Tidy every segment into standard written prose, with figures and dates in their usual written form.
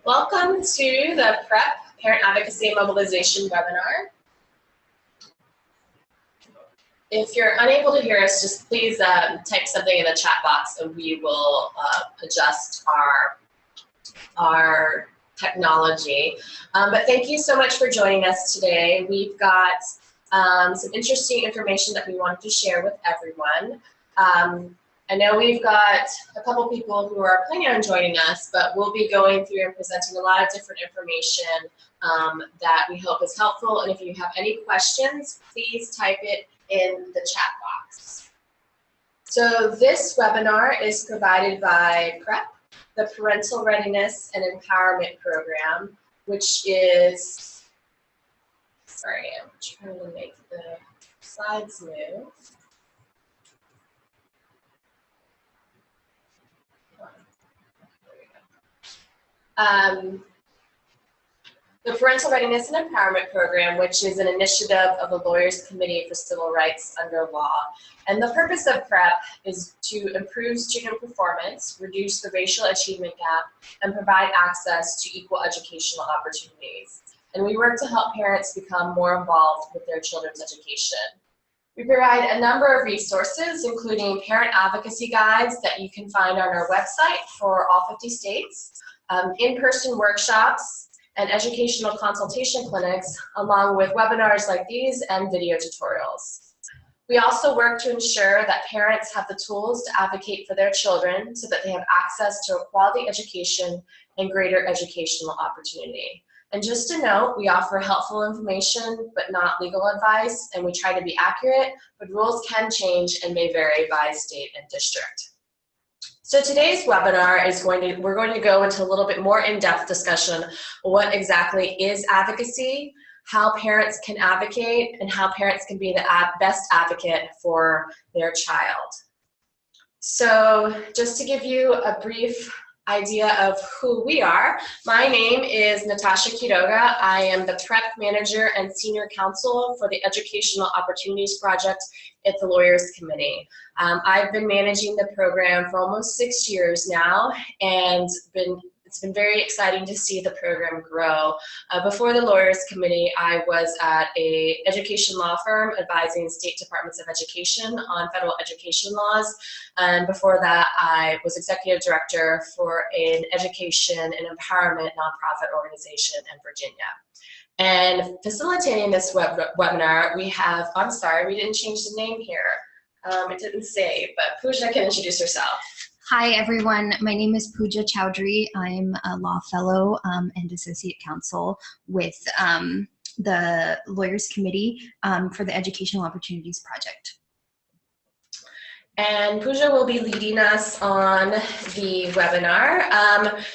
Welcome to the PrEP Parent Advocacy and Mobilization webinar. If you're unable to hear us, just please type something in the chat box and we will adjust our technology. But thank you so much for joining us today. We've got some interesting information that we wanted to share with everyone. I know we've got a couple people who are planning on joining us, but we'll be going through and presenting a lot of different information that we hope is helpful. And if you have any questions, please type it in the chat box. So this webinar is provided by PrEP, the Parental Readiness and Empowerment Program, which is, sorry, I'm trying to make the slides move. The Parental Readiness and Empowerment Program, which is an initiative of the Lawyers Committee for Civil Rights under law. And the purpose of PrEP is to improve student performance, reduce the racial achievement gap, and provide access to equal educational opportunities. And we work to help parents become more involved with their children's education. We provide a number of resources, including parent advocacy guides that you can find on our website for all 50 states, in-person workshops, and educational consultation clinics, along with webinars like these and video tutorials. We also work to ensure that parents have the tools to advocate for their children so that they have access to a quality education and greater educational opportunity. And just to note, we offer helpful information but not legal advice, and we try to be accurate, but rules can change and may vary by state and district. So today's webinar is we're going to go into a little bit more in-depth discussion on what exactly is advocacy, how parents can advocate, and how parents can be the best advocate for their child. So just to give you a brief idea of who we are, my name is Natasha Quiroga. I am the PrEP Manager and Senior Counsel for the Educational Opportunities Project at the Lawyers Committee. I've been managing the program for almost 6 years now, and it's been very exciting to see the program grow. Before the Lawyers Committee, I was at an education law firm advising state departments of education on federal education laws. And before that, I was executive director for an education and empowerment nonprofit organization in Virginia. And facilitating this webinar, we have, I'm sorry, we didn't change the name here. It didn't say, but Pooja can introduce herself. Hi everyone, my name is Pooja Chowdhury. I'm a law fellow and associate counsel with the Lawyers Committee for the Educational Opportunities Project. And Pooja will be leading us on the webinar.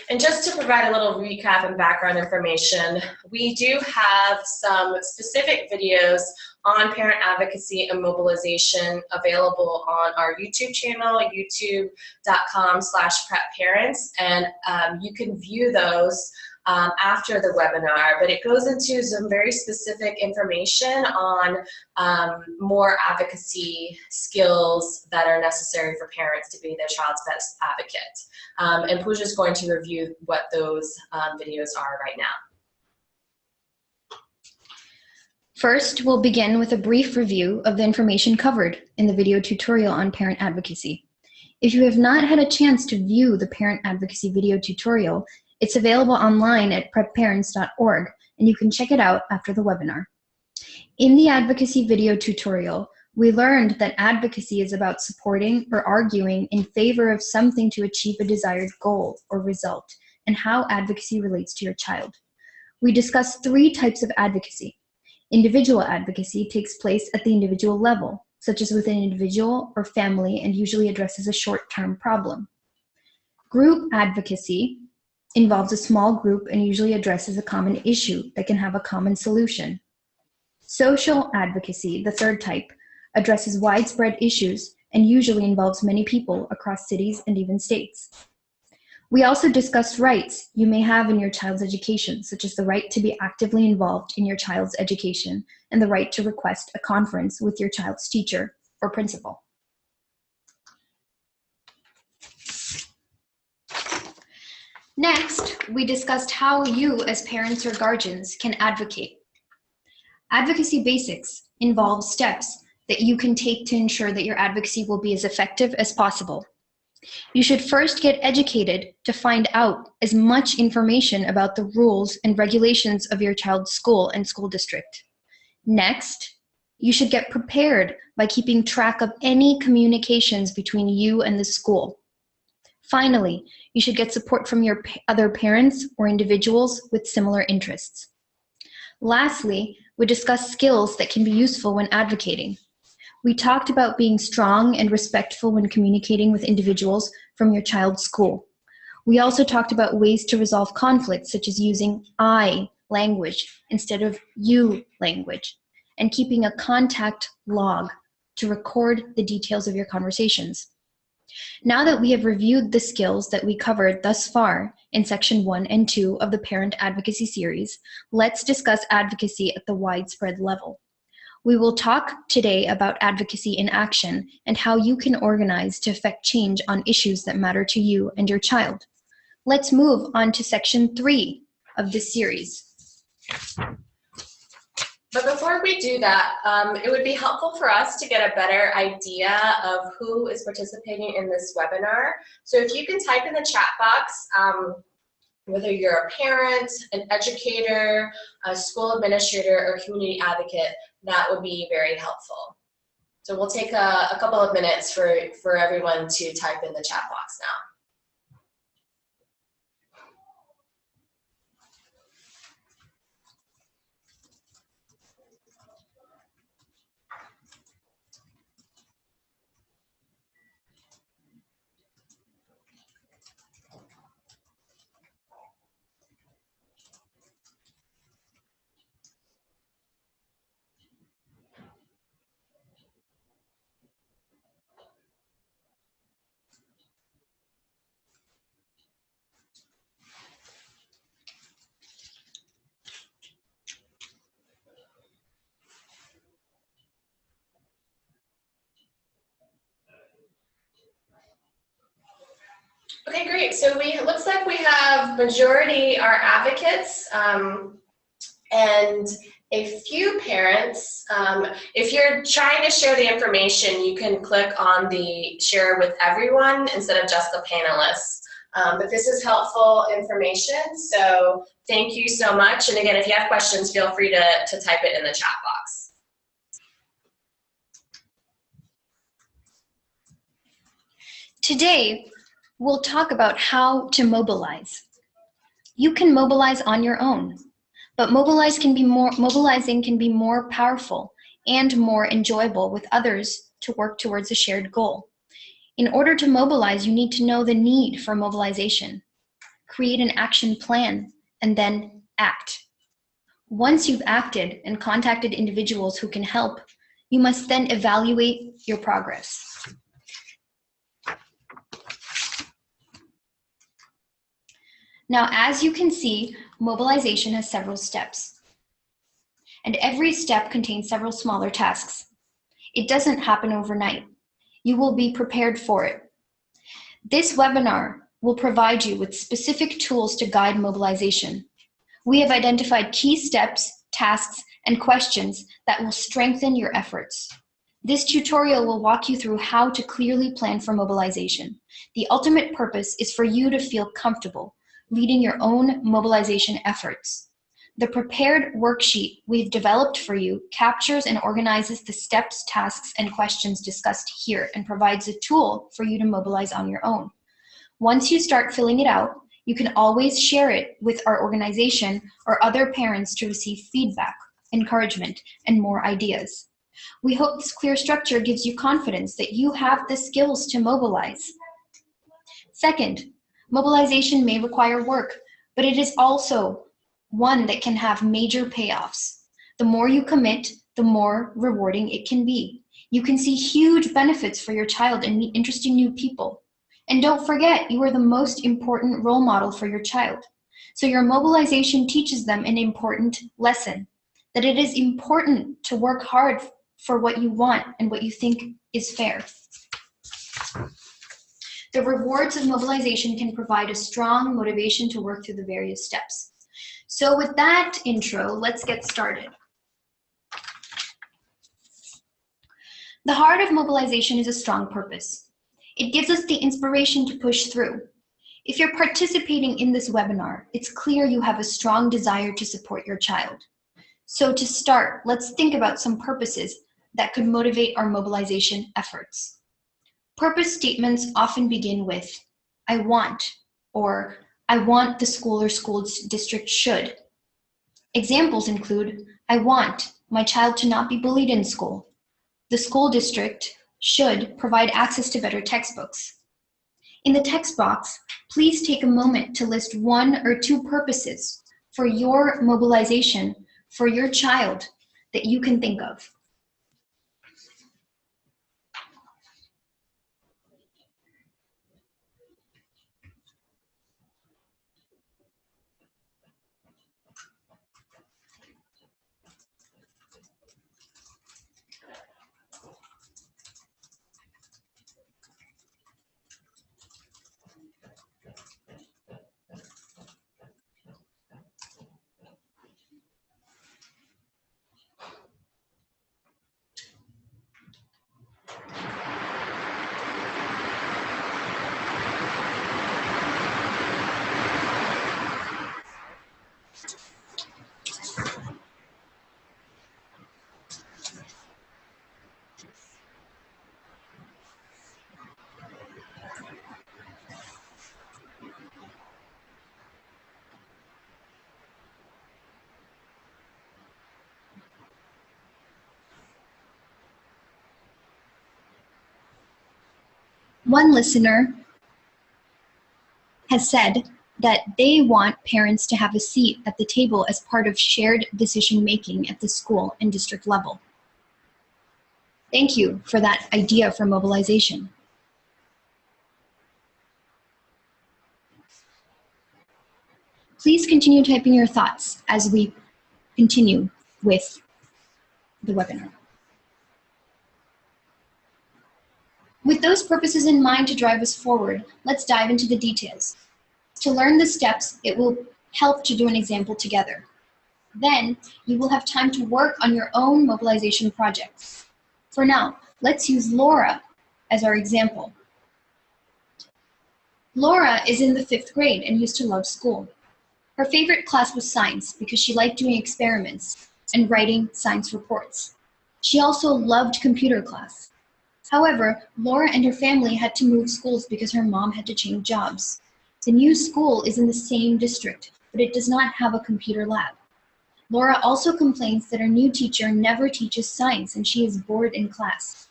And just to provide a little recap and background information, we do have some specific videos on parent advocacy and mobilization available on our YouTube channel, youtube.com/prepparents, and you can view those after the webinar, but it goes into some very specific information on more advocacy skills that are necessary for parents to be their child's best advocate. And Pooja is going to review what those videos are right now. First, we'll begin with a brief review of the information covered in the video tutorial on parent advocacy. If you have not had a chance to view the parent advocacy video tutorial, it's available online at prepparents.org, and you can check it out after the webinar. In the advocacy video tutorial, we learned that advocacy is about supporting or arguing in favor of something to achieve a desired goal or result, and how advocacy relates to your child. We discussed 3 types of advocacy. Individual advocacy takes place at the individual level, such as with an individual or family, and usually addresses a short-term problem. Group advocacy involves a small group and usually addresses a common issue that can have a common solution. Social advocacy, the 3rd type, addresses widespread issues and usually involves many people across cities and even states. We also discussed rights you may have in your child's education, such as the right to be actively involved in your child's education and the right to request a conference with your child's teacher or principal. Next, we discussed how you as parents or guardians can advocate. Advocacy basics involve steps that you can take to ensure that your advocacy will be as effective as possible. You should first get educated to find out as much information about the rules and regulations of your child's school and school district. Next, you should get prepared by keeping track of any communications between you and the school. Finally, you should get support from your other parents or individuals with similar interests. Lastly, we discussed skills that can be useful when advocating. We talked about being strong and respectful when communicating with individuals from your child's school. We also talked about ways to resolve conflicts, such as using I language instead of you language, and keeping a contact log to record the details of your conversations. Now that we have reviewed the skills that we covered thus far in Section 1 and 2 of the Parent Advocacy series, let's discuss advocacy at the widespread level. We will talk today about advocacy in action and how you can organize to effect change on issues that matter to you and your child. Let's move on to Section 3 of this series. But before we do that, it would be helpful for us to get a better idea of who is participating in this webinar. So if you can type in the chat box, whether you're a parent, an educator, a school administrator, or community advocate, that would be very helpful. So we'll take a couple of minutes for everyone to type in the chat box now. Okay, great. So looks like we have majority are advocates and a few parents. If you're trying to share the information, you can click on the share with everyone instead of just the panelists. But this is helpful information, so thank you so much. And again, if you have questions, feel free to type it in the chat box. Today, we'll talk about how to mobilize. You can mobilize on your own, but mobilizing can be more powerful and more enjoyable with others to work towards a shared goal. In order to mobilize, you need to know the need for mobilization, create an action plan, and then act. Once you've acted and contacted individuals who can help, you must then evaluate your progress. Now, as you can see, mobilization has several steps, and every step contains several smaller tasks. It doesn't happen overnight. You will be prepared for it. This webinar will provide you with specific tools to guide mobilization. We have identified key steps, tasks, and questions that will strengthen your efforts. This tutorial will walk you through how to clearly plan for mobilization. The ultimate purpose is for you to feel comfortable leading your own mobilization efforts. The prepared worksheet we've developed for you captures and organizes the steps, tasks, and questions discussed here and provides a tool for you to mobilize on your own. Once you start filling it out, you can always share it with our organization or other parents to receive feedback, encouragement, and more ideas. We hope this clear structure gives you confidence that you have the skills to mobilize. Second, mobilization may require work, but it is also one that can have major payoffs. The more you commit, the more rewarding it can be. You can see huge benefits for your child and meet interesting new people. And don't forget, you are the most important role model for your child. So your mobilization teaches them an important lesson, that it is important to work hard for what you want and what you think is fair. The rewards of mobilization can provide a strong motivation to work through the various steps. So with that intro, let's get started. The heart of mobilization is a strong purpose. It gives us the inspiration to push through. If you're participating in this webinar, it's clear you have a strong desire to support your child. So to start, let's think about some purposes that could motivate our mobilization efforts. Purpose statements often begin with, I want, or I want the school or school district should. Examples include, I want my child to not be bullied in school. The school district should provide access to better textbooks. In the text box, please take a moment to list 1 or 2 purposes for your mobilization for your child that you can think of. One listener has said that they want parents to have a seat at the table as part of shared decision-making at the school and district level. Thank you for that idea for mobilization. Please continue typing your thoughts as we continue with the webinar. With those purposes in mind to drive us forward, let's dive into the details. To learn the steps, it will help to do an example together. Then, you will have time to work on your own mobilization projects. For now, let's use Laura as our example. Laura is in the 5th grade and used to love school. Her favorite class was science because she liked doing experiments and writing science reports. She also loved computer class. However, Laura and her family had to move schools because her mom had to change jobs. The new school is in the same district, but it does not have a computer lab. Laura also complains that her new teacher never teaches science and she is bored in class.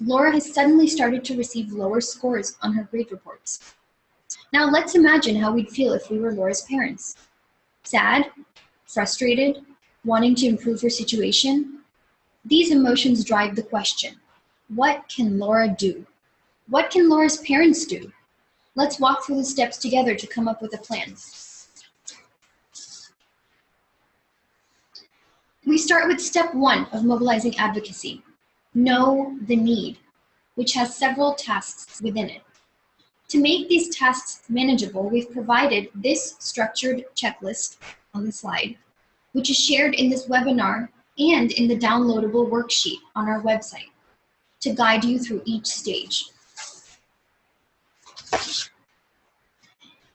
Laura has suddenly started to receive lower scores on her grade reports. Now let's imagine how we'd feel if we were Laura's parents. Sad, frustrated, wanting to improve her situation. These emotions drive the question, what can Laura do? What can Laura's parents do? Let's walk through the steps together to come up with a plan. We start with step 1 of mobilizing advocacy. Know the need, which has several tasks within it. To make these tasks manageable, we've provided this structured checklist on the slide, which is shared in this webinar and in the downloadable worksheet on our website to guide you through each stage.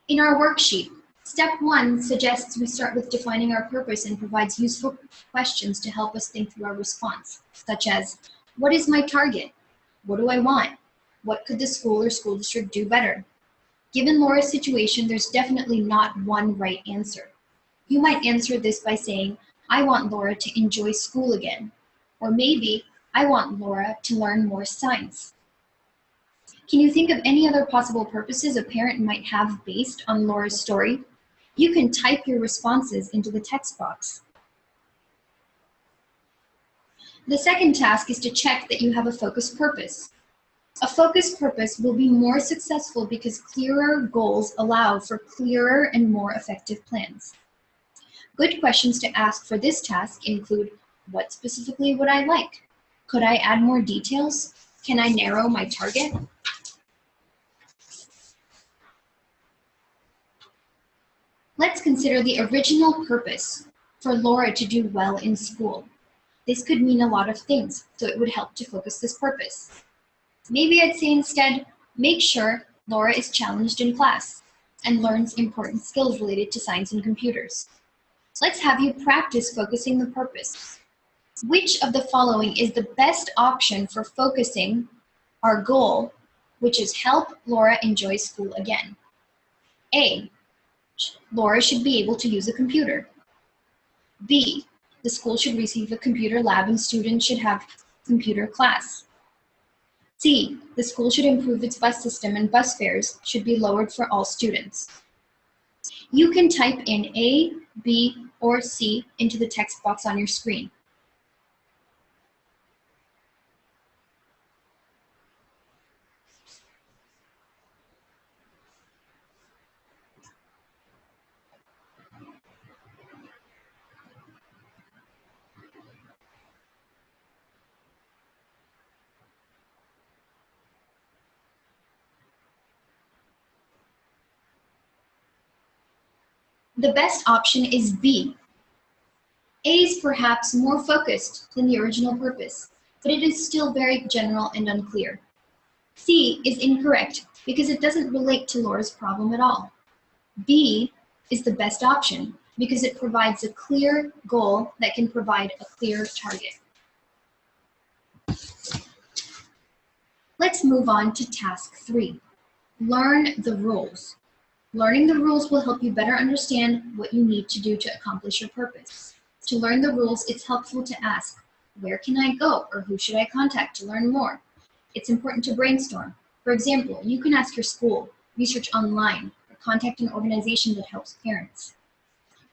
In our worksheet, step 1 suggests we start with defining our purpose and provides useful questions to help us think through our response, such as, what is my target? What do I want? What could the school or school district do better? Given Laura's situation, there's definitely not one right answer. You might answer this by saying, I want Laura to enjoy school again. Or maybe, I want Laura to learn more science. Can you think of any other possible purposes a parent might have based on Laura's story? You can type your responses into the text box. The second task is to check that you have a focused purpose. A focused purpose will be more successful because clearer goals allow for clearer and more effective plans. Good questions to ask for this task include, what specifically would I like? Could I add more details? Can I narrow my target? Let's consider the original purpose for Laura to do well in school. This could mean a lot of things, so it would help to focus this purpose. Maybe I'd say instead, make sure Laura is challenged in class and learns important skills related to science and computers. Let's have you practice focusing the purpose. Which of the following is the best option for focusing our goal, which is help Laura enjoy school again? A, Laura should be able to use a computer. B, the school should receive a computer lab and students should have computer class. C, the school should improve its bus system and bus fares should be lowered for all students. You can type in A, B, or C into the text box on your screen. The best option is B. A is perhaps more focused than the original purpose, but it is still very general and unclear. C is incorrect because it doesn't relate to Laura's problem at all. B is the best option because it provides a clear goal that can provide a clear target. Let's move on to task 3. Learn the rules. Learning the rules will help you better understand what you need to do to accomplish your purpose. To learn the rules, it's helpful to ask, where can I go or who should I contact to learn more? It's important to brainstorm. For example, you can ask your school, research online, or contact an organization that helps parents.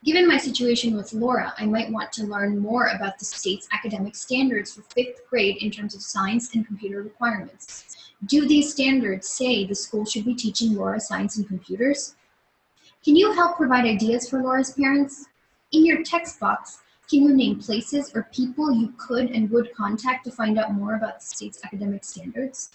Given my situation with Laura, I might want to learn more about the state's academic standards for 5th grade in terms of science and computer requirements. Do these standards say the school should be teaching Laura science and computers? Can you help provide ideas for Laura's parents? In your text box, can you name places or people you could and would contact to find out more about the state's academic standards?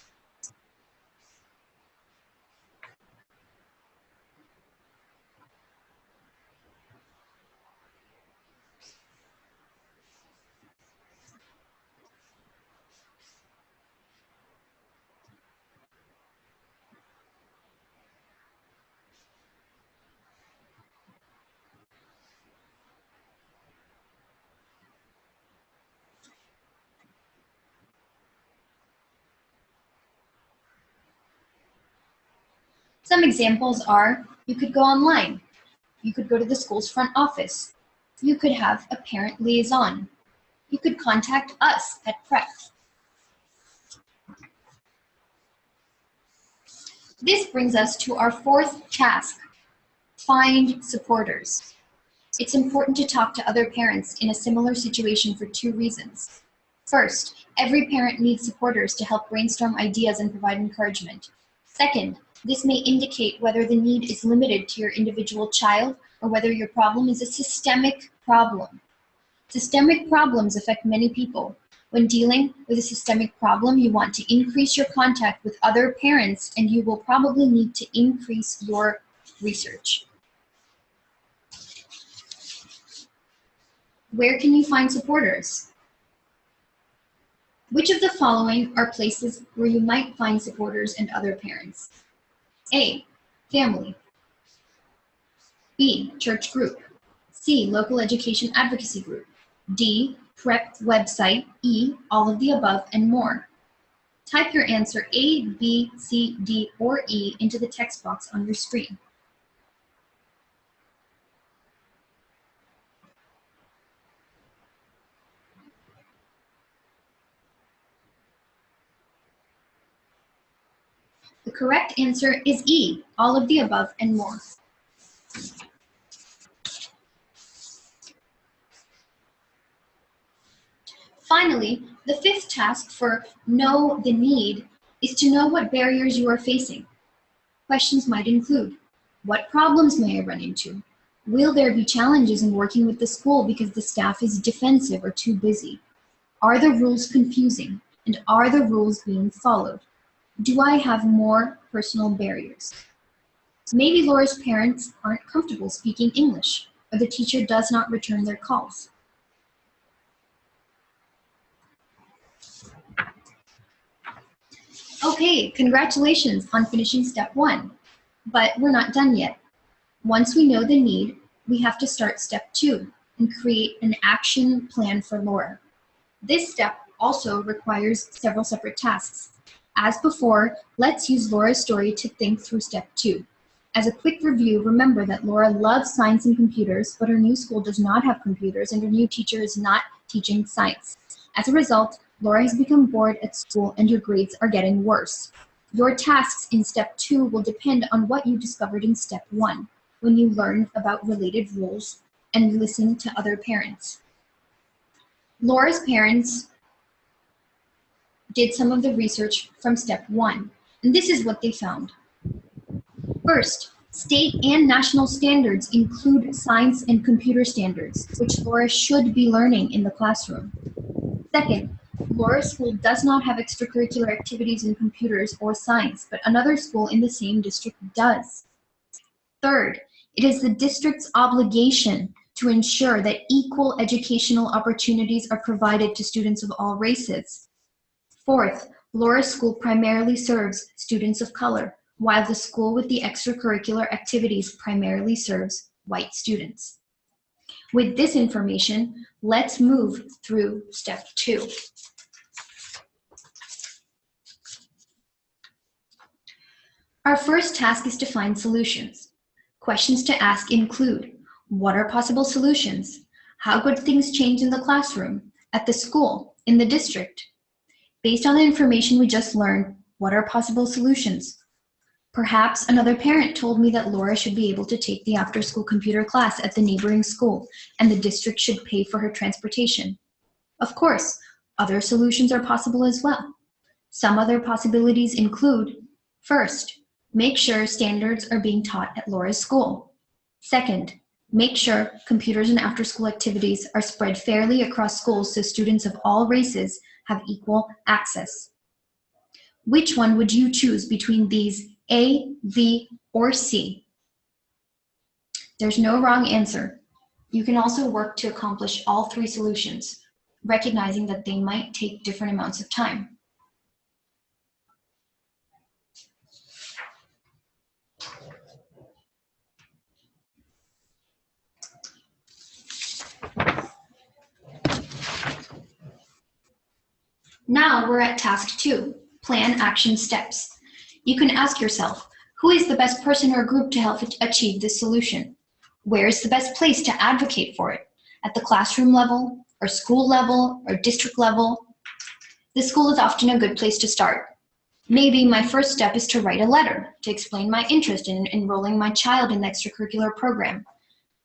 Some examples are, you could go online. You could go to the school's front office. You could have a parent liaison. You could contact us at Prep. This brings us to our 4th task, find supporters. It's important to talk to other parents in a similar situation for 2 reasons. First, every parent needs supporters to help brainstorm ideas and provide encouragement. Second, this may indicate whether the need is limited to your individual child or whether your problem is a systemic problem. Systemic problems affect many people. When dealing with a systemic problem, you want to increase your contact with other parents, and you will probably need to increase your research. Where can you find supporters? Which of the following are places where you might find supporters and other parents? A, family. B, church group. C, local education advocacy group. D, Prep website. E, all of the above and more. Type your answer A, B, C, D, or E into the text box on your screen. The correct answer is E, all of the above and more. Finally, the 5th task for Know the Need is to know what barriers you are facing. Questions might include, what problems may I run into? Will there be challenges in working with the school because the staff is defensive or too busy? Are the rules confusing? And are the rules being followed? Do I have more personal barriers? Maybe Laura's parents aren't comfortable speaking English, or the teacher does not return their calls. Okay, congratulations on finishing step 1, but we're not done yet. Once we know the need, we have to start step 2 and create an action plan for Laura. This step also requires several separate tasks. As before, let's use Laura's story to think through step 2. As a quick review, remember that Laura loves science and computers, but her new school does not have computers and her new teacher is not teaching science. As a result, Laura has become bored at school and your grades are getting worse. Your tasks in step 2 will depend on what you discovered in step 1, when you learned about related rules and listened to other parents. Laura's parents did some of the research from step 1, and this is what they found. First, state and national standards include science and computer standards, which Laura should be learning in the classroom. Second, Laura's school does not have extracurricular activities in computers or science, but another school in the same district does. Third, it is the district's obligation to ensure that equal educational opportunities are provided to students of all races. Fourth, Laura's school primarily serves students of color, while the school with the extracurricular activities primarily serves white students. With this information, let's move through step 2. Our first task is to find solutions. Questions to ask include, what are possible solutions? How could things change in the classroom, at the school, in the district? Based on the information we just learned, what are possible solutions? Perhaps another parent told me that Laura should be able to take the after-school computer class at the neighboring school, and the district should pay for her transportation. Of course, other solutions are possible as well. Some other possibilities include, first, make sure standards are being taught at Laura's school. Second, make sure computers and after-school activities are spread fairly across schools so students of all races have equal access. Which one would you choose between these A, B, or C? There's no wrong answer. You can also work to accomplish all 3 solutions, recognizing that they might take different amounts of time. Now we're at task 2, plan action steps. You can ask yourself, who is the best person or group to help achieve this solution? Where is the best place to advocate for it? At the classroom level, or school level, or district level? The school is often a good place to start. Maybe my first step is to write a letter to explain my interest in enrolling my child in the extracurricular program.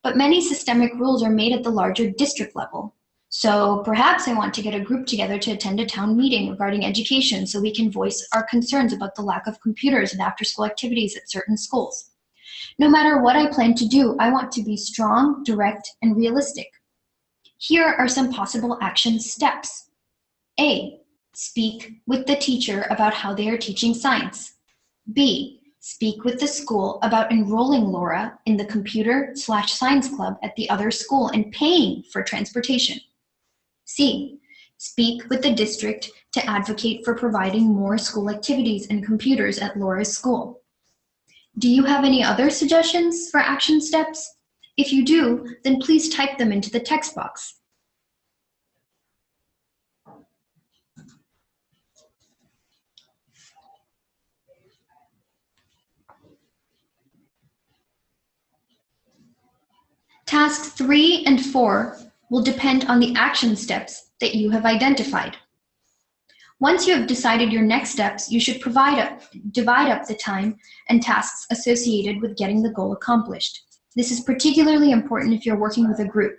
But many systemic rules are made at the larger district level. So perhaps I want to get a group together to attend a town meeting regarding education so we can voice our concerns about the lack of computers and after-school activities at certain schools. No matter what I plan to do, I want to be strong, direct, and realistic. Here are some possible action steps. A, speak with the teacher about how they are teaching science. B, speak with the school about enrolling Laura in the computer/science club at the other school and paying for transportation. C, speak with the district to advocate for providing more school activities and computers at Laura's school. Do you have any other suggestions for action steps? If you do, then please type them into the text box. Tasks 3 and 4 will depend on the action steps that you have identified. Once you have decided your next steps, you should divide up the time and tasks associated with getting the goal accomplished. This is particularly important if you're working with a group.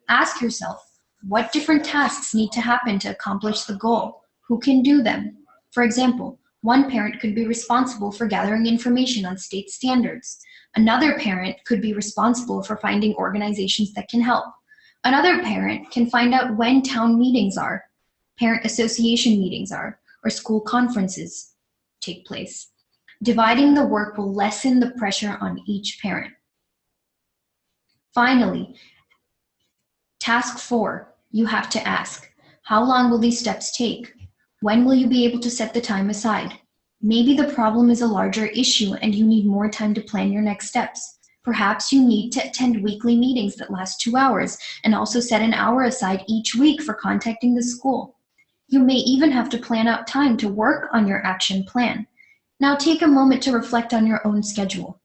Ask yourself, what different tasks need to happen to accomplish the goal? Who can do them? For example, one parent could be responsible for gathering information on state standards. Another parent could be responsible for finding organizations that can help. Another parent can find out when town meetings are, parent association meetings are, or school conferences take place. Dividing the work will lessen the pressure on each parent. Finally, task 4, you have to ask, how long will these steps take? When will you be able to set the time aside? Maybe the problem is a larger issue and you need more time to plan your next steps. Perhaps you need to attend weekly meetings that last 2 hours and also set an hour aside each week for contacting the school. You may even have to plan out time to work on your action plan. Now take a moment to reflect on your own schedule.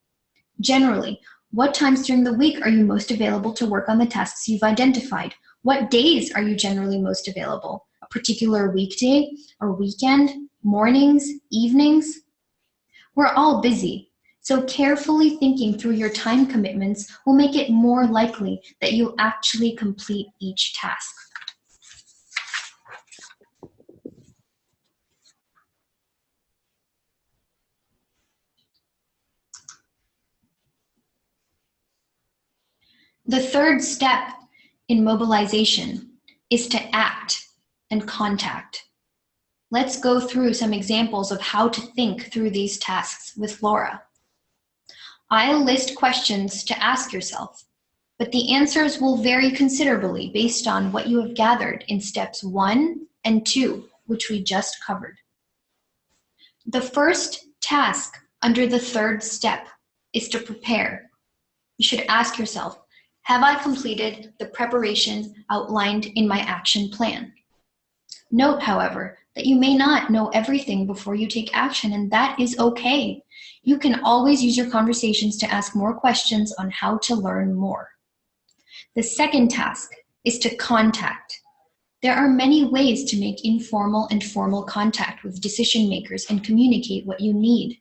Generally, what times during the week are you most available to work on the tasks you've identified? What days are you generally most available? A particular weekday or weekend, mornings, evenings? We're all busy, so carefully thinking through your time commitments will make it more likely that you'll actually complete each task. The third step in mobilization is to act and contact. Let's go through some examples of how to think through these tasks with Laura. I'll list questions to ask yourself, but the answers will vary considerably based on what you have gathered in steps 1 and 2, which we just covered. The first task under the third step is to prepare. You should ask yourself, have I completed the preparation outlined in my action plan? Note, however, that you may not know everything before you take action, and that is okay. You can always use your conversations to ask more questions on how to learn more. The second task is to contact. There are many ways to make informal and formal contact with decision makers and communicate what you need.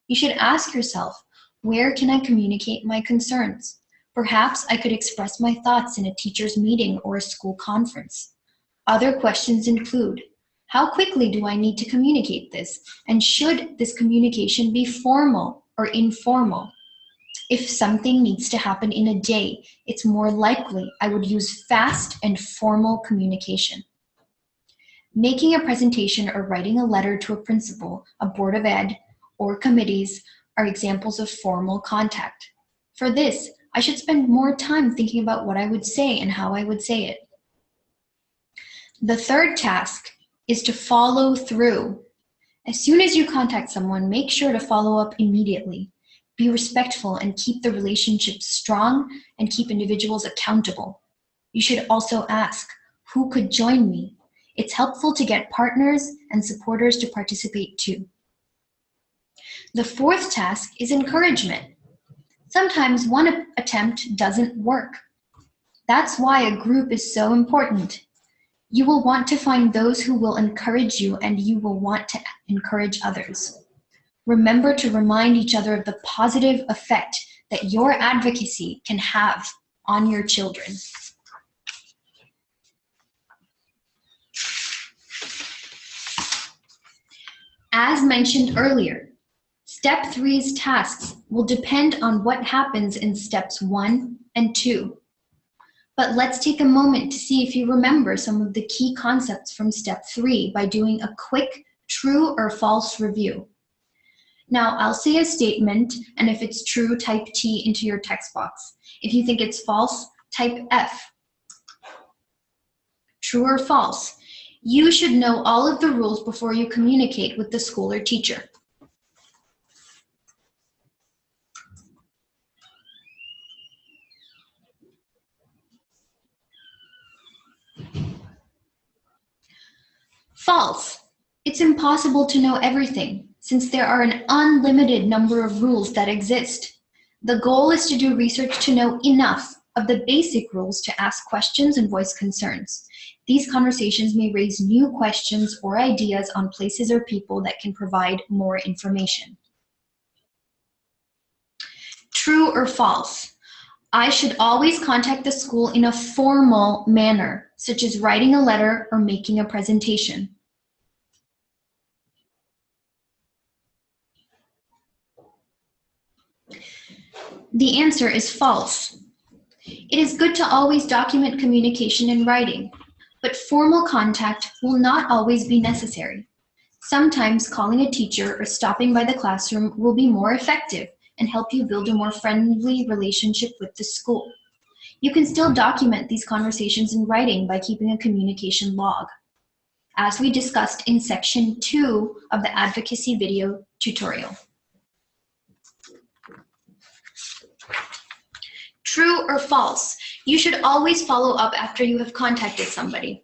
You should ask yourself, where can I communicate my concerns? Perhaps I could express my thoughts in a teacher's meeting or a school conference. Other questions include, how quickly do I need to communicate this? And should this communication be formal or informal? If something needs to happen in a day, it's more likely I would use fast and formal communication. Making a presentation or writing a letter to a principal, a board of ed, or committees are examples of formal contact. For this, I should spend more time thinking about what I would say and how I would say it. The third task is to follow through. As soon as you contact someone, make sure to follow up immediately. Be respectful and keep the relationship strong and keep individuals accountable. You should also ask, who could join me? It's helpful to get partners and supporters to participate too. The fourth task is encouragement. Sometimes one attempt doesn't work. That's why a group is so important. You will want to find those who will encourage you, and you will want to encourage others. Remember to remind each other of the positive effect that your advocacy can have on your children. As mentioned earlier, Step 3's tasks will depend on what happens in steps 1 and 2. But let's take a moment to see if you remember some of the key concepts from step 3 by doing a quick true or false review. Now, I'll say a statement, and if it's true, type T into your text box. If you think it's false, type F. True or false? You should know all of the rules before you communicate with the school or teacher. False. It's impossible to know everything, since there are an unlimited number of rules that exist. The goal is to do research to know enough of the basic rules to ask questions and voice concerns. These conversations may raise new questions or ideas on places or people that can provide more information. True or false? I should always contact the school in a formal manner, such as writing a letter or making a presentation. The answer is false. It is good to always document communication in writing, but formal contact will not always be necessary. Sometimes calling a teacher or stopping by the classroom will be more effective and help you build a more friendly relationship with the school. You can still document these conversations in writing by keeping a communication log, as we discussed in section 2 of the advocacy video tutorial. True or false? You should always follow up after you have contacted somebody.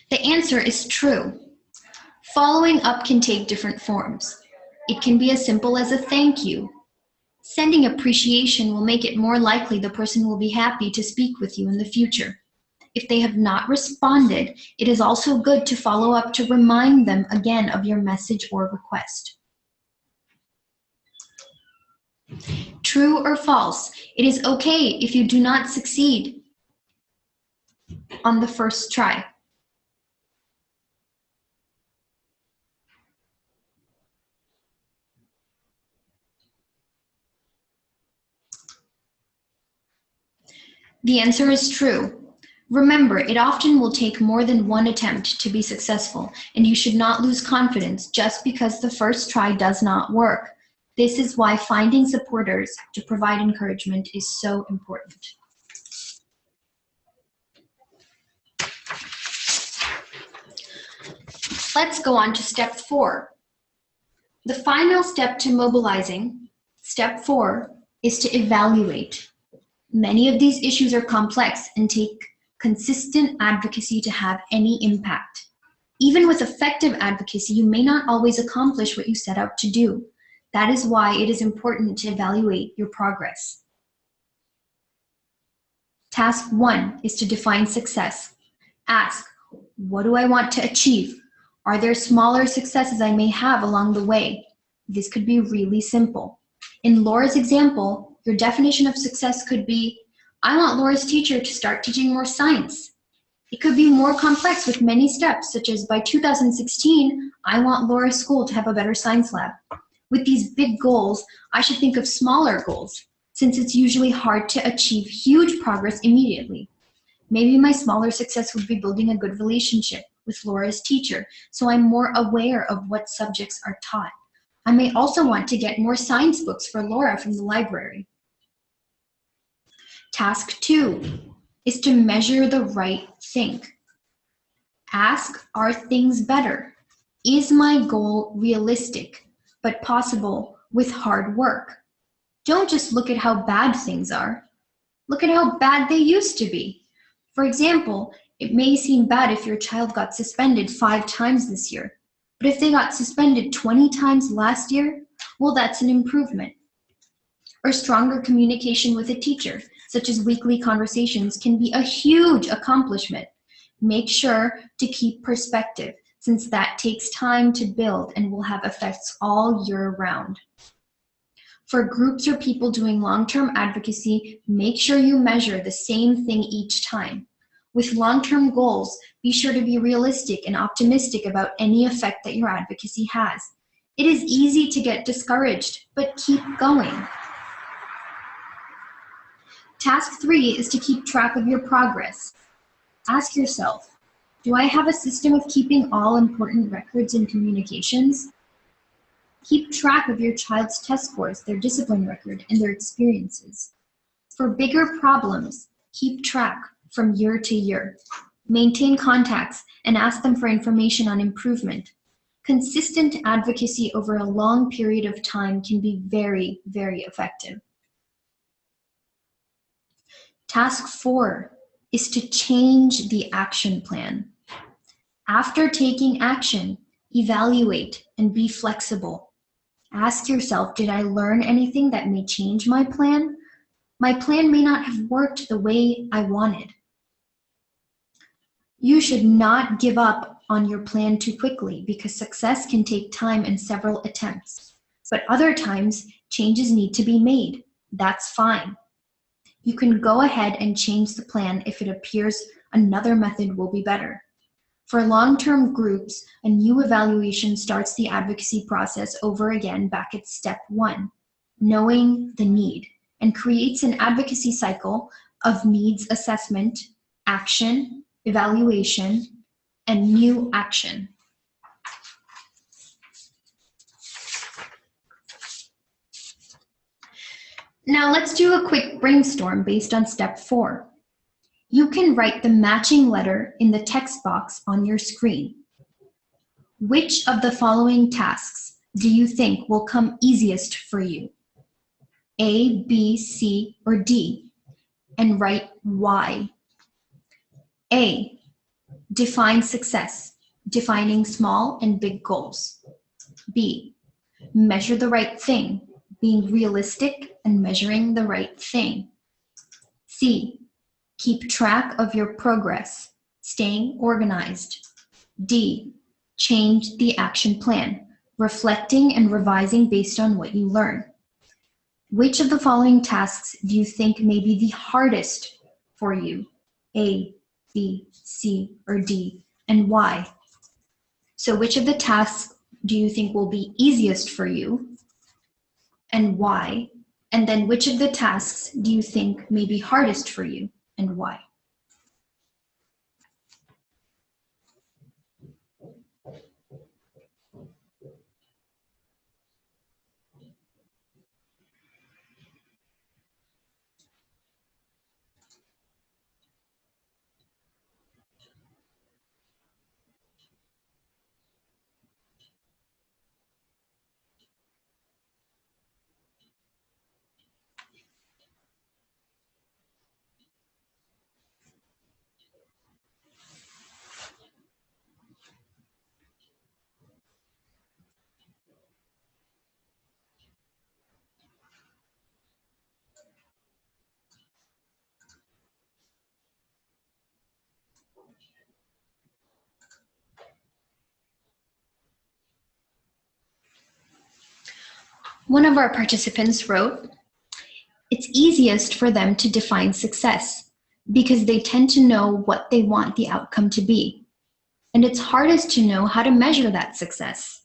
The answer is true. Following up can take different forms. It can be as simple as a thank you. Sending appreciation will make it more likely the person will be happy to speak with you in the future. If they have not responded, it is also good to follow up to remind them again of your message or request. True or false? It is okay if you do not succeed on the first try. The answer is true. Remember, it often will take more than one attempt to be successful, and you should not lose confidence just because the first try does not work. This is why finding supporters to provide encouragement is so important. Let's go on to step 4. The final step to mobilizing, step 4, is to evaluate. Many of these issues are complex and take consistent advocacy to have any impact. Even with effective advocacy, you may not always accomplish what you set out to do. That is why it is important to evaluate your progress. Task 1 is to define success. Ask, what do I want to achieve? Are there smaller successes I may have along the way? This could be really simple. In Laura's example, your definition of success could be, I want Laura's teacher to start teaching more science. It could be more complex with many steps, such as by 2016, I want Laura's school to have a better science lab. With these big goals, I should think of smaller goals, since it's usually hard to achieve huge progress immediately. Maybe my smaller success would be building a good relationship with Laura's teacher, so I'm more aware of what subjects are taught. I may also want to get more science books for Laura from the library. Task 2 is to measure the right thing. Ask, are things better? Is my goal realistic, but possible with hard work? Don't just look at how bad things are. Look at how bad they used to be. For example, it may seem bad if your child got suspended 5 times this year, but if they got suspended 20 times last year, well, that's an improvement. Or stronger communication with a teacher, such as weekly conversations, can be a huge accomplishment. Make sure to keep perspective, since that takes time to build and will have effects all year round. For groups or people doing long-term advocacy, make sure you measure the same thing each time. With long-term goals, be sure to be realistic and optimistic about any effect that your advocacy has. It is easy to get discouraged, but keep going. Task 3 is to keep track of your progress. Ask yourself, do I have a system of keeping all important records and communications? Keep track of your child's test scores, their discipline record, and their experiences. For bigger problems, keep track from year to year. Maintain contacts and ask them for information on improvement. Consistent advocacy over a long period of time can be very, very effective. Task 4 is to change the action plan. After taking action, evaluate and be flexible. Ask yourself, did I learn anything that may change my plan? My plan may not have worked the way I wanted. You should not give up on your plan too quickly because success can take time and several attempts. But other times, changes need to be made. That's fine. You can go ahead and change the plan if it appears another method will be better. For long-term groups, a new evaluation starts the advocacy process over again back at step 1, knowing the need. and creates an advocacy cycle of needs assessment, action, evaluation, and new action. Now let's do a quick brainstorm based on step 4. You can write the matching letter in the text box on your screen. Which of the following tasks do you think will come easiest for you? A, B, C, or D? And write why. A, define success, defining small and big goals. B, measure the right thing, being realistic and measuring the right thing. C, keep track of your progress, staying organized. D, change the action plan, reflecting and revising based on what you learn. Which of the following tasks do you think may be the hardest for you? A, B, C, or D, and why? So which of the tasks do you think will be easiest for you, and why? And then which of the tasks do you think may be hardest for you, and why? One of our participants wrote, "It's easiest for them to define success because they tend to know what they want the outcome to be. And it's hardest to know how to measure that success."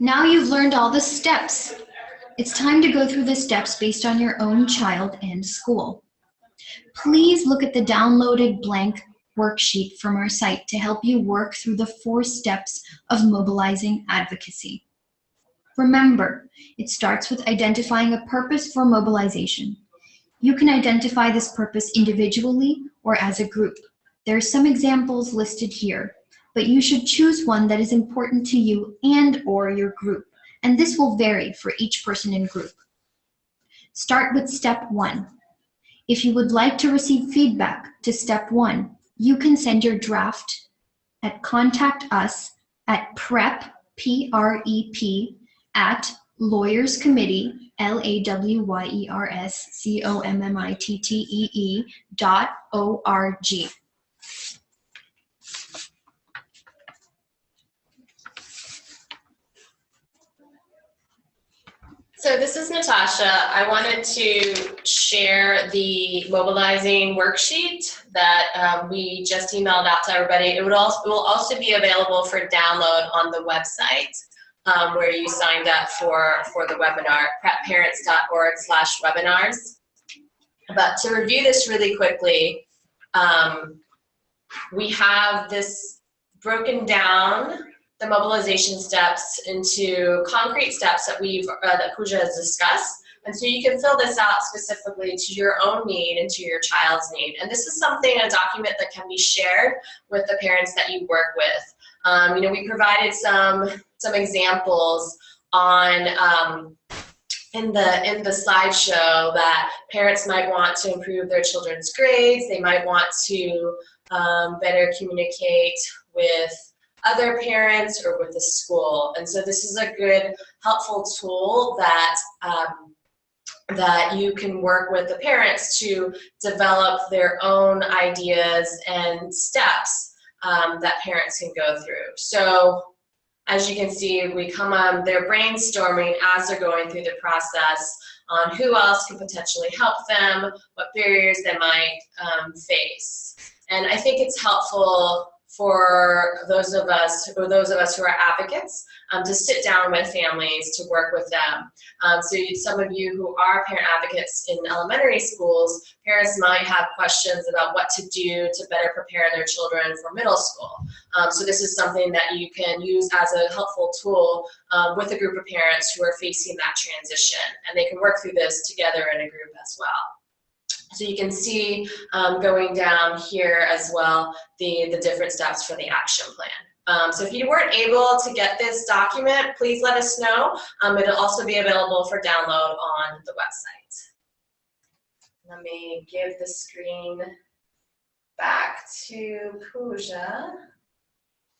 Now you've learned all the steps. It's time to go through the steps based on your own child and school. Please look at the downloaded blank worksheet from our site to help you work through the 4 steps of mobilizing advocacy. Remember, it starts with identifying a purpose for mobilization. You can identify this purpose individually or as a group. There are some examples listed here, but you should choose one that is important to you and/or your group, and this will vary for each person in group. Start with step 1. If you would like to receive feedback to step 1, you can send your draft at contact us at prep, P-R-E-P, at lawyerscommittee, LAWYERSCOMMITTEE.org. So this is Natasha. I wanted to share the mobilizing worksheet that we just emailed out to everybody. It will also be available for download on the website where you signed up for the webinar, prepparents.org/webinars. But to review this really quickly, we have this broken down, the mobilization steps, into concrete steps that that Pooja has discussed. And so you can fill this out specifically to your own need and to your child's need. And this is something, a document that can be shared with the parents that you work with. You know, we provided some examples on in the slideshow that parents might want to improve their children's grades. They might want to better communicate with other parents or with the school. And so this is a good, helpful tool that that you can work with the parents to develop their own ideas and steps that parents can go through. So as you can see, we come on, they're brainstorming as they're going through the process on who else can potentially help them, what barriers they might face. And I think it's helpful for those of us who are advocates to sit down with families to work with them. So some of you who are parent advocates in elementary schools, parents might have questions about what to do to better prepare their children for middle school. So this is something that you can use as a helpful tool with a group of parents who are facing that transition, and they can work through this together in a group as well. So you can see going down here as well the different steps for the action plan. So if you weren't able to get this document, please let us know. It'll also be available for download on the website. Let me give the screen back to Pooja.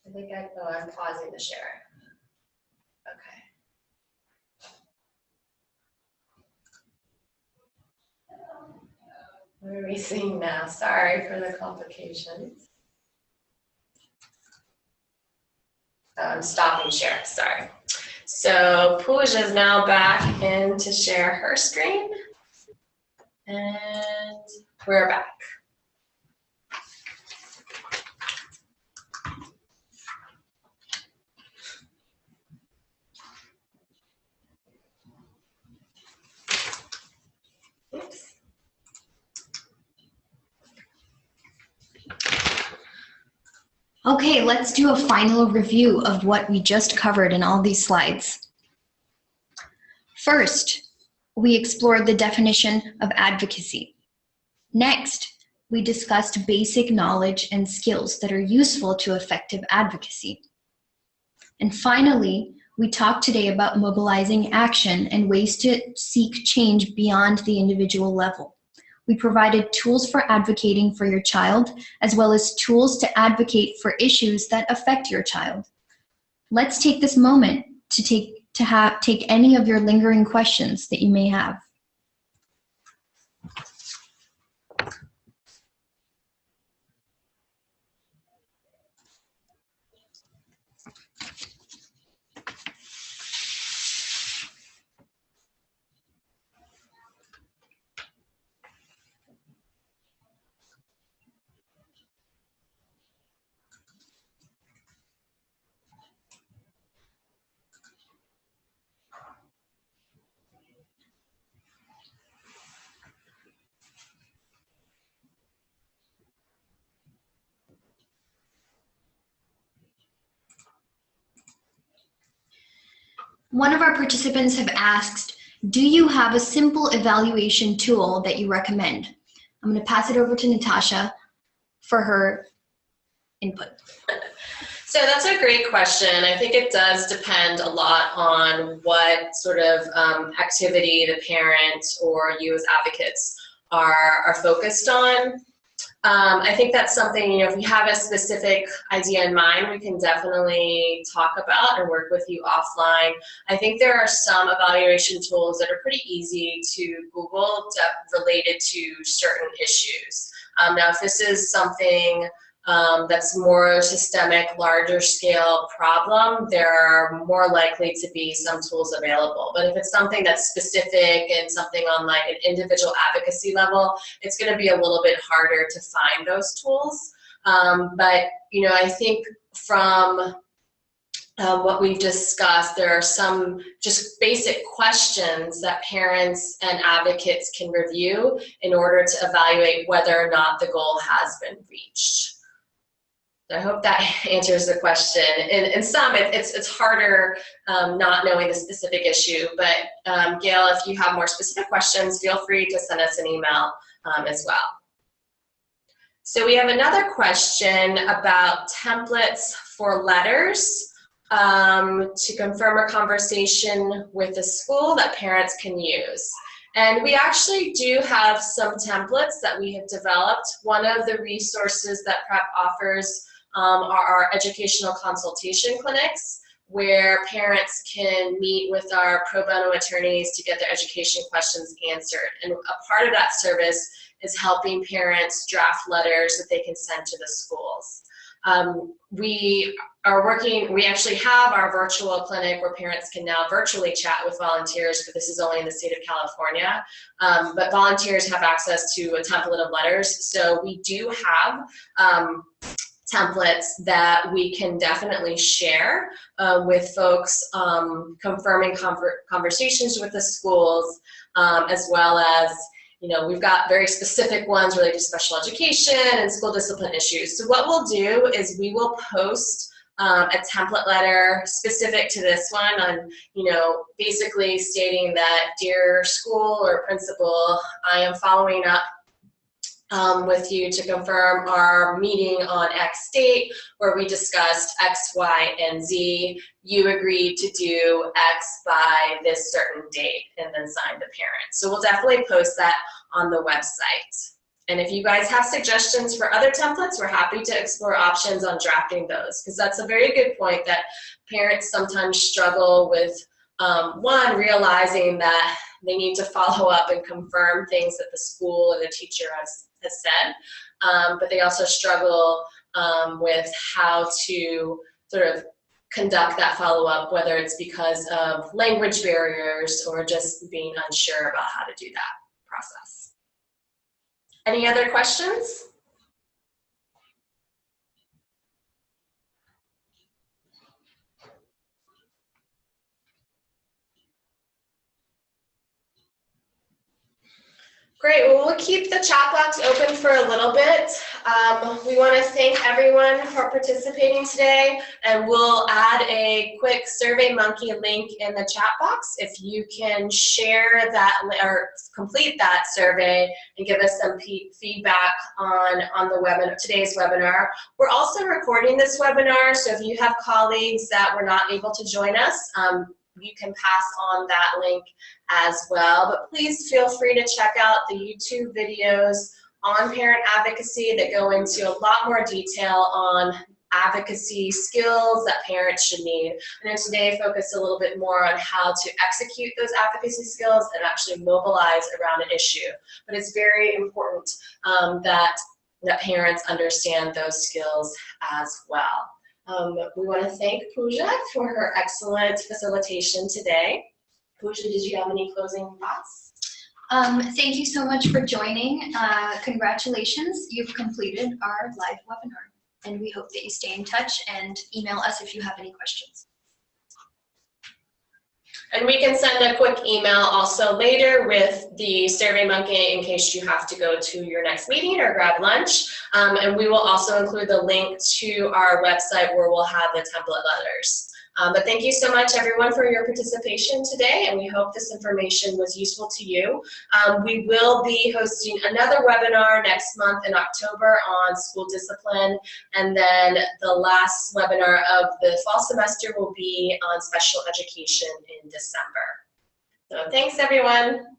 I'm pausing the share. Okay. What are we seeing now? Sorry for the complications. I'm stopping share, sorry. So Pooja is now back in to share her screen. And we're back. Oops. Okay, let's do a final review of what we just covered in all these slides. First, we explored the definition of advocacy. Next, we discussed basic knowledge and skills that are useful to effective advocacy. And finally, we talked today about mobilizing action and ways to seek change beyond the individual level. We provided tools for advocating for your child, as well as tools to advocate for issues that affect your child. Let's take this moment to take any of your lingering questions that you may have. One of our participants have asked, do you have a simple evaluation tool that you recommend? I'm going to pass it over to Natasha for her input. So that's a great question. I think it does depend a lot on what sort of activity the parent or you as advocates are focused on. I think that's something, if we have a specific idea in mind, we can definitely talk about and work with you offline. I think there are some evaluation tools that are pretty easy to Google related to certain issues. Now, if this is something that's more systemic, larger scale problem, there are more likely to be some tools available. But if it's something that's specific and something on like an individual advocacy level, it's going to be a little bit harder to find those tools. But I think from what we've discussed, there are some just basic questions that parents and advocates can review in order to evaluate whether or not the goal has been reached. I hope that answers the question. In some, it's harder not knowing the specific issue, but Gail, if you have more specific questions, feel free to send us an email as well. So we have another question about templates for letters to confirm a conversation with the school that parents can use. And we actually do have some templates that we have developed. One of the resources that PrEP offers are our educational consultation clinics. where parents can meet with our pro bono attorneys to get their education questions answered. And a part of that service is helping parents draft letters that they can send to the schools. We actually have our virtual clinic where parents can now virtually chat with volunteers, but this is only in the state of California. But volunteers have access to a template of letters. So we do have templates that we can definitely share with folks, confirming conversations with the schools, as well as, you know, we've got very specific ones related to special education and school discipline issues. So what we'll do is we will post a template letter specific to this one on, you know, basically stating that, dear school or principal, I am following up with you to confirm our meeting on X date where we discussed X, Y, and Z. You agreed to do X by this certain date, and then sign the parent. So we'll definitely post that on the website. And if you guys have suggestions for other templates, we're happy to explore options on drafting those, because that's a very good point that parents sometimes struggle with, one, realizing that they need to follow up and confirm things that the school or the teacher has said, but they also struggle with how to sort of conduct that follow-up, whether it's because of language barriers or just being unsure about how to do that process. Any other questions? Great, well, we'll keep the chat box open for a little bit. We want to thank everyone for participating today, and we'll add a quick SurveyMonkey link in the chat box. If you can share that or complete that survey and give us some feedback on the webinar, today's webinar. We're also recording this webinar, so if you have colleagues that were not able to join us, you can pass on that link as well. But please feel free to check out the YouTube videos on parent advocacy that go into a lot more detail on advocacy skills that parents should need. I know today focused a little bit more on how to execute those advocacy skills and actually mobilize around an issue. But it's very important that parents understand those skills as well. We want to thank Pooja for her excellent facilitation today. Pooja, did you have any closing thoughts? Thank you so much for joining. Congratulations, you've completed our live webinar, and we hope that you stay in touch and email us if you have any questions. And we can send a quick email also later with the SurveyMonkey in case you have to go to your next meeting or grab lunch. And we will also include the link to our website where we'll have the template letters. But thank you so much, everyone, for your participation today, and we hope this information was useful to you. We will be hosting another webinar next month in October on school discipline, and then the last webinar of the fall semester will be on special education in December. So thanks, everyone.